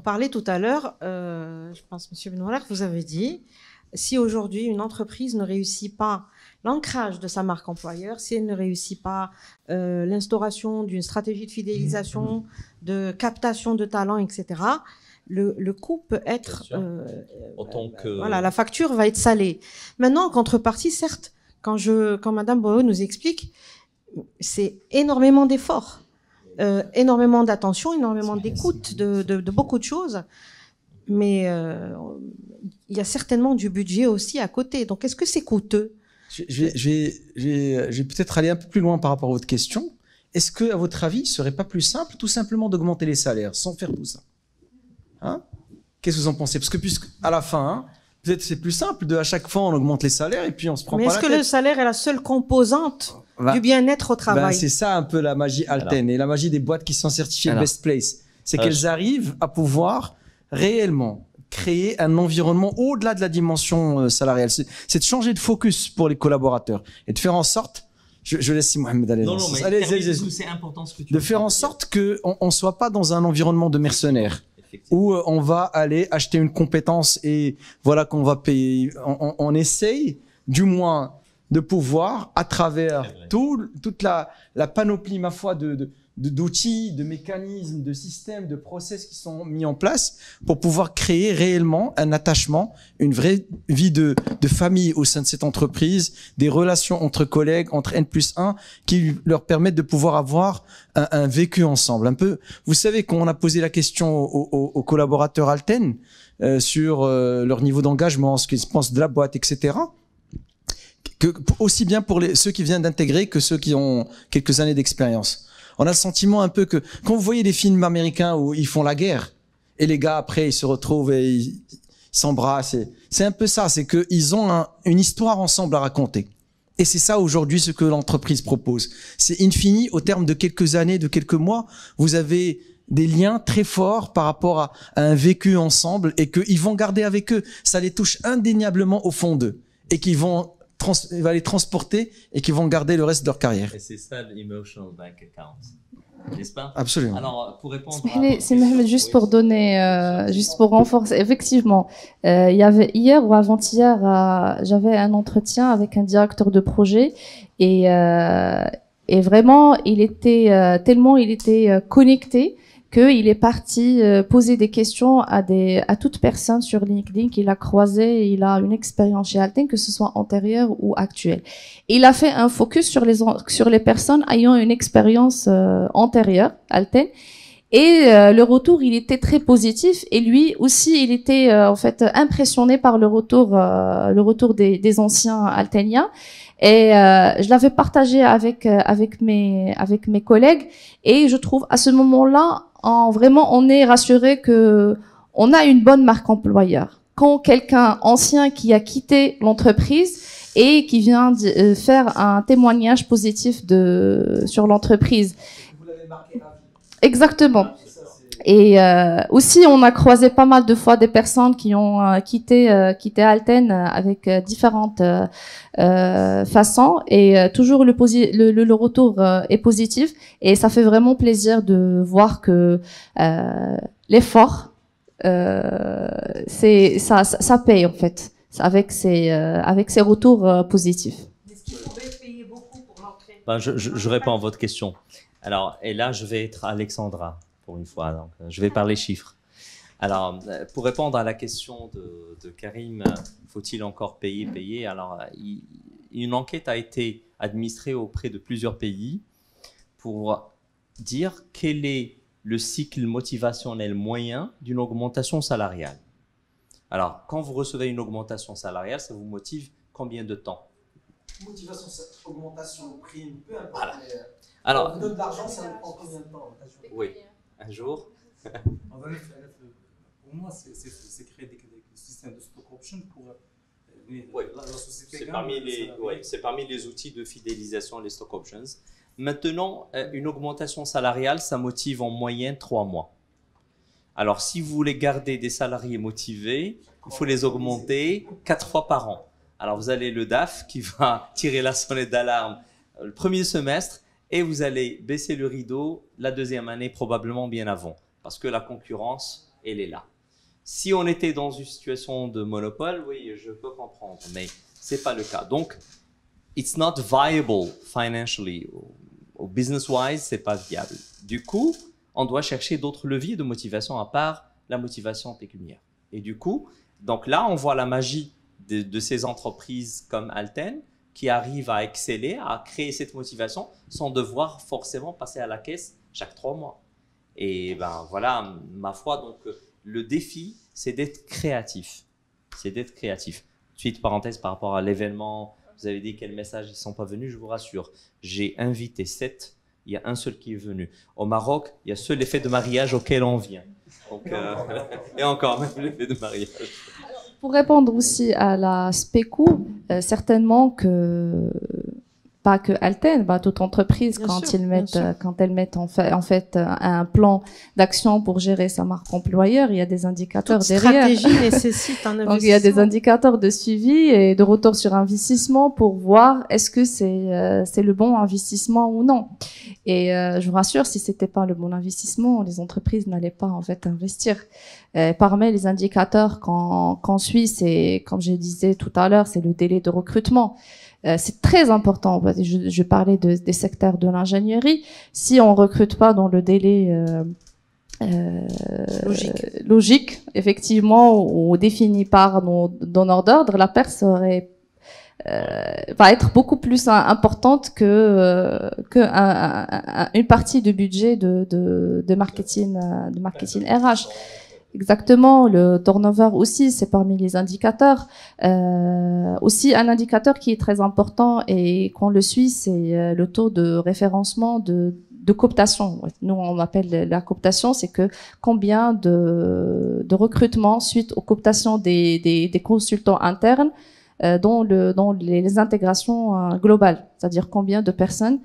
parlez tout à l'heure, je pense, Monsieur Benoualem, vous avez dit, si aujourd'hui une entreprise ne réussit pas l'ancrage de sa marque employeur, si elle ne réussit pas l'instauration d'une stratégie de fidélisation, de captation de talents, etc., le coût peut être... voilà, la facture va être salée. Maintenant, en contrepartie, certes, quand Madame Boyo nous explique, c'est énormément d'efforts, énormément d'attention, énormément d'écoute de beaucoup de choses, mais il y a certainement du budget aussi à côté. Donc, est-ce que c'est coûteux? Je vais peut-être aller un peu plus loin par rapport à votre question. Est-ce que, à votre avis, ce serait pas plus simple, tout simplement, d'augmenter les salaires sans faire tout ça? Hein? Qu'est-ce que vous en pensez? Parce que à la fin, hein, peut-être c'est plus simple à chaque fois on augmente les salaires et puis on se prend pas la tête. Mais est-ce que le salaire est la seule composante du bien-être au travail? C'est ça un peu la magie Alten et la magie des boîtes qui sont certifiées Best Place. C'est qu'elles arrivent à pouvoir réellement créer un environnement au-delà de la dimension salariale. C'est de changer de focus pour les collaborateurs et de faire en sorte, je laisse Mohamed aller. Non, mais allez, c'est important ce que tu de faire en sorte qu'on ne soit pas dans un environnement de mercenaires où on va aller acheter une compétence et voilà qu'on va payer. On essaye du moins de pouvoir, à travers toute la panoplie, ma foi, d'outils, de mécanismes, de systèmes, de process qui sont mis en place pour pouvoir créer réellement un attachement, une vraie vie de famille au sein de cette entreprise, des relations entre collègues, entre N+1, qui leur permettent de pouvoir avoir un vécu ensemble. Un peu, vous savez, quand on a posé la question aux collaborateurs Alten sur leur niveau d'engagement, ce qu'ils pensent de la boîte, etc., aussi bien pour ceux qui viennent d'intégrer que ceux qui ont quelques années d'expérience. On a le sentiment un peu que quand vous voyez les films américains où ils font la guerre et les gars après ils se retrouvent et ils s'embrassent, c'est un peu ça, c'est qu'ils ont une histoire ensemble à raconter. Et c'est ça aujourd'hui ce que l'entreprise propose. C'est infini, au terme de quelques années, de quelques mois, vous avez des liens très forts par rapport à un vécu ensemble et qu'ils vont garder avec eux. Ça les touche indéniablement au fond d'eux et qu'ils vont va les transporter et qui vont garder le reste de leur carrière. Et c'est ça l'emotional bank account, n'est-ce pas? Absolument. Alors, pour répondre c'est Mohamed, juste pour donner, juste pour renforcer, effectivement, il y avait hier ou avant-hier, j'avais un entretien avec un directeur de projet et vraiment, il était tellement il était connecté qu'il est parti poser des questions à toute personne sur LinkedIn qu'il a croisé. Il a une expérience chez Alten, que ce soit antérieure ou actuelle. Et il a fait un focus sur les personnes ayant une expérience antérieure, Alten. Et le retour, il était très positif. Et lui aussi, il était en fait impressionné par le retour des anciens Alteniens. Et je l'avais partagé avec mes collègues. Et je trouve à ce moment-là, vraiment, on est rassuré que on a une bonne marque employeur. Quand quelqu'un ancien qui a quitté l'entreprise et qui vient faire un témoignage positif sur l'entreprise. Vous l'avez marqué à vie. Exactement. Et aussi, on a croisé pas mal de fois des personnes qui ont quitté Alten avec différentes façons, et toujours le retour est positif, et ça fait vraiment plaisir de voir que l'effort, ça paye en fait avec ces retours positifs. Est-ce qu'il faudrait payer beaucoup pour l'entrée? Je réponds à votre question. Alors, et là, je vais être Alexandra. Pour une fois, donc je vais parler chiffres. Alors, pour répondre à la question de Karim, faut-il encore payer? Alors, une enquête a été administrée auprès de plusieurs pays pour dire quel est le cycle motivationnel moyen d'une augmentation salariale. Alors, quand vous recevez une augmentation salariale, ça vous motive combien de temps? Motivation, augmentation, prime, peu importe. Voilà. Alors, on donne de l'argent, ça prend combien de temps? Oui. Un jour. Pour moi, c'est créer des systèmes de stock option pour la société. C'est parmi les outils de fidélisation, les stock options. Maintenant, une augmentation salariale, ça motive en moyenne 3 mois. Alors, si vous voulez garder des salariés motivés, il faut les augmenter 4 fois par an. Alors, vous avez le DAF qui va tirer la sonnette d'alarme le premier semestre, et vous allez baisser le rideau la deuxième année, probablement bien avant, parce que la concurrence elle est là. Si on était dans une situation de monopole, oui, je peux comprendre, mais c'est pas le cas. Donc, it's not viable financially ou business-wise, c'est pas viable. Du coup, on doit chercher d'autres leviers de motivation à part la motivation pécuniaire. Et du coup, donc là, on voit la magie de ces entreprises comme Alten qui arrivent à exceller, à créer cette motivation sans devoir forcément passer à la caisse chaque 3 mois. Et ben voilà, ma foi, donc le défi, c'est d'être créatif. C'est d'être créatif. Suite parenthèse par rapport à l'événement, vous avez dit quels messages ils ne sont pas venus, je vous rassure. J'ai invité 7, il y a un seul qui est venu. Au Maroc, il y a seul l'effet de mariage auquel on vient. Donc, et encore même l'effet de mariage. Pour répondre aussi à la spécu, certainement que pas que Alten, toute entreprise quand elles mettent en fait un plan d'action pour gérer sa marque employeur, il y a des indicateurs derrière. Toute stratégie nécessite un investissement. Donc il y a des indicateurs de suivi et de retour sur investissement pour voir est-ce que c'est le bon investissement ou non. Et je vous rassure, si c'était pas le bon investissement, les entreprises n'allaient pas en fait investir. Parmi les indicateurs qu'on suit, c'est comme je disais tout à l'heure, c'est le délai de recrutement. C'est très important. Je parlais des secteurs de l'ingénierie. Si on recrute pas dans le délai logique, effectivement, ou défini par nos donneurs d'ordre, la perte va être beaucoup plus importante que une partie du budget de marketing RH. Exactement, le turnover aussi, c'est parmi les indicateurs. Aussi, un indicateur qui est très important et qu'on le suit, c'est le taux de référencement de cooptation. Nous, on appelle la cooptation, c'est que combien de recrutements suite aux cooptations des consultants internes dans les intégrations globales, c'est-à-dire combien de personnes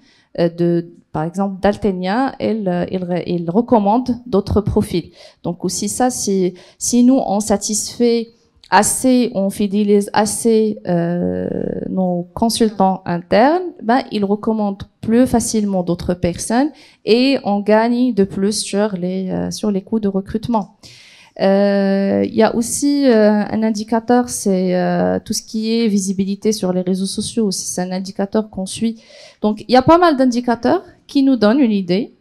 par exemple, d'Altenia, il recommande d'autres profils. Donc aussi ça, si nous, on satisfait assez, on fidélise assez nos consultants internes, ils recommandent plus facilement d'autres personnes et on gagne de plus sur les coûts de recrutement. Il y a aussi un indicateur, c'est tout ce qui est visibilité sur les réseaux sociaux aussi. C'est un indicateur qu'on suit. Donc, il y a pas mal d'indicateurs qui nous donnent une idée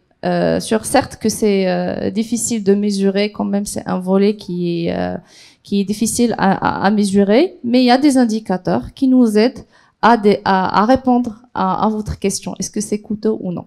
sur certes que c'est difficile de mesurer, quand même c'est un volet qui est difficile à mesurer, mais il y a des indicateurs qui nous aident à répondre à votre question. Est-ce que c'est coûteux ou non?